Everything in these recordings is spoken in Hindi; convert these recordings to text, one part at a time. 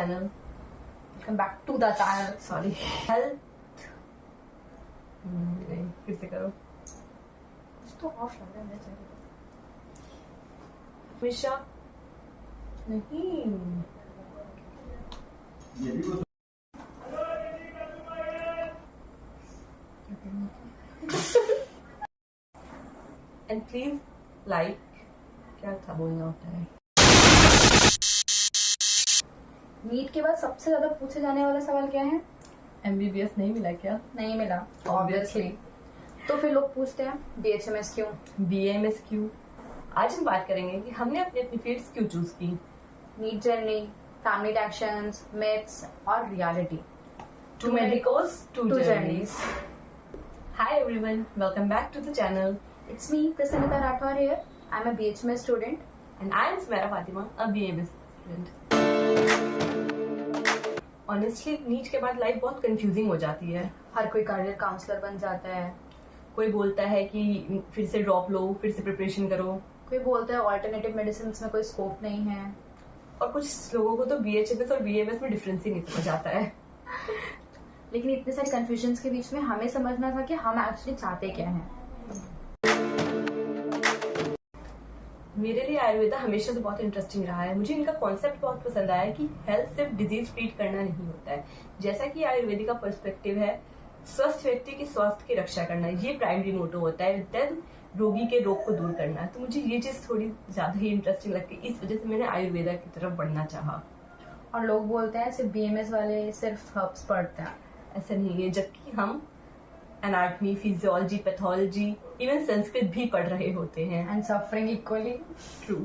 channel. Welcome back to the channel. Sorry. Health. फिर से करो. कुछ तो ऑफ लग रहा है मेरे चैनल पे. मिशा. नहीं. And please like. क्या था बोलना होता है. नीट के बाद सबसे ज्यादा पूछे जाने वाला सवाल क्या है? MBBS नहीं मिला क्या? नहीं मिला ऑब्वियसली. तो फिर लोग पूछते हैं BHMS क्यों, BAMS क्यों? आज हम बात करेंगे कि हमने अपनी अपनी फील्ड्स क्यों चूज की. NEET journey, family actions, myths और reality. Two medicals, two journeys. journeys. Hi everyone, welcome back to the channel. It's me, Prasanita Rathore here. I'm a BHMS student. And I am Smera Fatima, a BAMS student. Honestly, NEET के बाद लाइफ बहुत कंफ्यूजिंग हो जाती है. हर कोई करियर काउंसलर बन जाता है. कोई बोलता है कि फिर से ड्रॉप लो, फिर से प्रिपरेशन करो. कोई बोलता है ऑल्टरनेटिव मेडिसिन में कोई स्कोप नहीं है. और कुछ लोगों को तो BHMS और BAMS में डिफरेंस ही नहीं समझ आता है. लेकिन इतने सारे कंफ्यूजन के बीच में हमें समझना था कि हम एक्चुअली चाहते क्या हैं. मेरे लिए आयुर्वेदा हमेशा से बहुत इंटरेस्टिंग रहा है. मुझे इनका कॉन्सेप्ट बहुत पसंद आया कि हेल्थ सिर्फ डिजीज ट्रीट करना नहीं होता है. जैसा कि आयुर्वेदिक का पर्सपेक्टिव है, स्वस्थ व्यक्ति की स्वास्थ्य की रक्षा करना, ये प्राइमरी मोटो होता है. देन रोगी के रोग को दूर करना है. तो मुझे ये चीज थोड़ी ज्यादा ही इंटरेस्टिंग लगती है. इस वजह से मैंने आयुर्वेदा की तरफ बढ़ना चाहा. और लोग बोलते हैं सिर्फ BMS वाले सिर्फ हर्ब्स पढ़ते हैं. ऐसा नहीं है, जबकि हम anatomy, physiology, pathology, even Sanskrit भी पढ़ रहे होते हैं. And suffering equally. ट्रू.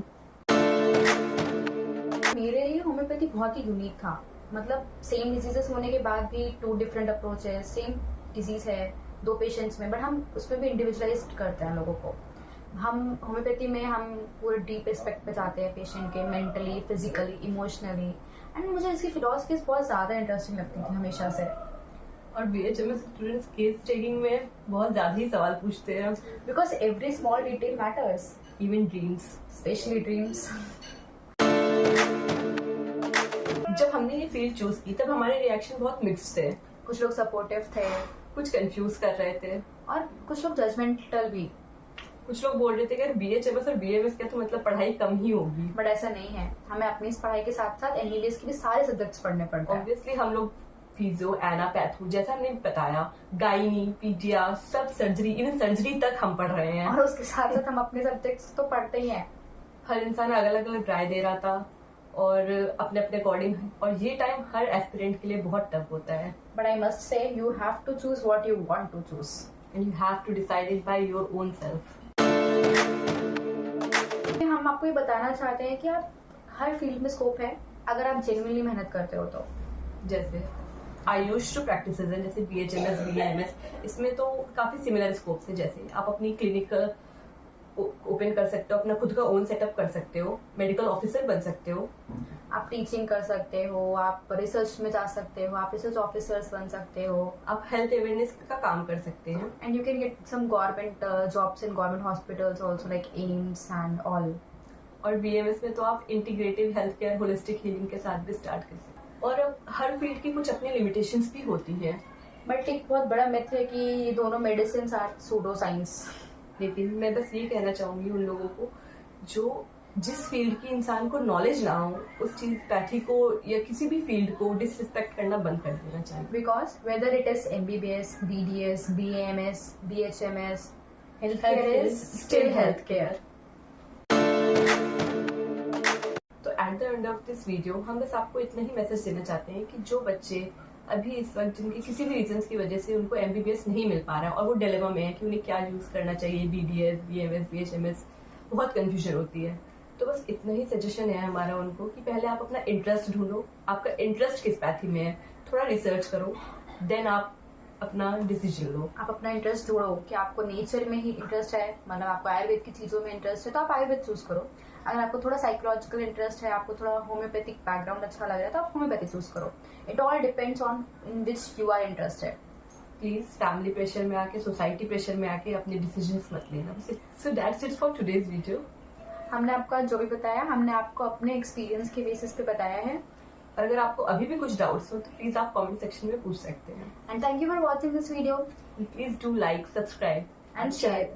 मेरे लिए होम्योपैथी बहुत ही यूनिक था. मतलब सेम डिजीजेस होने के बाद भी 2 डिफरेंट अप्रोचेस. सेम डिजीज है 2 पेशेंट्स में, बट हम उसमें भी इंडिविजुअलाइज करते हैं लोगों को. हम होम्योपैथी में हम पूरे डीप एस्पेक्ट पे जाते हैं पेशेंट के, मेंटली, फिजिकली, इमोशनली. एंड मुझे इसकी फिलॉसफीज बहुत ज्यादा इंटरेस्टिंग लगती थी हमेशा से. और BHMS स्टूडेंट्स केस टेकिंग में बहुत ज्यादा ही सवाल पूछते हैं. Because every small detail matters. Even dreams, specially dreams. जब हमने ये फील्ड चूज की तब हमारे रिएक्शन बहुत मिक्स्ड थे. कुछ लोग सपोर्टिव थे, कुछ कंफ्यूज कर रहे थे, और कुछ लोग जजमेंटल भी. कुछ लोग बोल रहे थे कि अगर BHMS और BAMS क्या तो मतलब पढ़ाई कम ही होगी. बट ऐसा नहीं है. हमें अपनी इस पढ़ाई के साथ साथ MBBS के भी सारे सब्जेक्ट्स पढ़ने पड़ते हैं. ऑब्वियसली हम लोग फिजियो, एना, पैथो, जैसा हमने बताया, गायनी, पीडिया, सब सर्जरी, इवन सर्जरी तक हम पढ़ रहे हैं. और उसके साथ साथ हम अपने सब्जेक्ट्स तो पढ़ते ही हैं. हर इंसान अलग अलग राय दे रहा था और अपने अपने अकॉर्डिंग. और ये टाइम हर एस्पिरेंट के लिए बहुत टफ होता है. But I must say you have to choose what you want to choose. And you have to decide it by your own self. हम आपको ये बताना चाहते हैं कि आप हर फील्ड में स्कोप है अगर आप जेन्युइनली मेहनत करते हो तो. जैसे आयुष जो प्रैक्टिसेस हैं, जैसे BHMS, BAMS, इसमें तो काफी सिमिलर स्कोप्स हैं. जैसे आप अपनी क्लिनिक ओपन कर सकते हो, अपना खुद का ओन सेटअप कर सकते हो, मेडिकल ऑफिसर बन सकते हो, आप टीचिंग कर सकते हो, आप रिसर्च में जा सकते हो, आप रिसर्च ऑफिसर्स बन सकते हो, आप हेल्थ अवेयरनेस का काम कर सकते हैं. And you can get some government jobs in government hospitals also like AIIMS and all. और BAMS में तो आप integrative health care, holistic healing के साथ भी स्टार्ट कर सकते हैं. और अब हर फील्ड की कुछ अपनी लिमिटेशंस भी होती हैं. बट एक बहुत बड़ा मिथ है कि ये दोनों मेडिसिन आर सूडो साइंस. लेकिन मैं बस ये कहना चाहूंगी उन लोगों को जो जिस फील्ड की इंसान को नॉलेज ना हो, उस चीज पैथी को या किसी भी फील्ड को डिसरिस्पेक्ट करना बंद कर देना चाहिए. Because whether it is MBBS, BDS, BAMS, BHMS, health care is still health care. तो at the end of this video हम बस आपको इतना ही मैसेज देना चाहते हैं कि जो बच्चे अभी इस वक्त जिनकी किसी भी रीजंस की वजह से उनको MBBS नहीं मिल पा रहा है और वो डिलेमा में है कि उन्हें क्या यूज करना चाहिए, BDS, BAMS, BHMS, बहुत कंफ्यूजन होती है. तो बस इतना ही सजेशन है हमारा उनको कि पहले आप अपना इंटरेस्ट ढूंढो. आपका इंटरेस्ट किस पैथी में है, थोड़ा रिसर्च करो, देन आप अपना डिसीजन लो. आप अपना इंटरेस्ट ढूंढो कि आपको नेचर में ही इंटरेस्ट है, मतलब आपको आयुर्वेद की चीजों में इंटरेस्ट है तो आप आयुर्वेद चूज करो. अगर आपको थोड़ा साइकोलॉजिकल इंटरेस्ट है, आपको थोड़ा होम्योपैथिक बैकग्राउंड अच्छा लग रहा है तो आप होम्योपैथी चूज करो. It all depends on in which you are interested. Please family pressure में आके, सोसाइटी प्रेशर में आके अपने डिसीजंस मत लेना. So that's it for today's video. हमने आपको जो भी बताया हमने आपको अपने एक्सपीरियंस के बेसिस पे बताया है. और अगर आपको अभी भी कुछ डाउट्स हो तो प्लीज आप कमेंट सेक्शन में पूछ सकते हैं। And thank you for watching this video please do like, subscribe and share.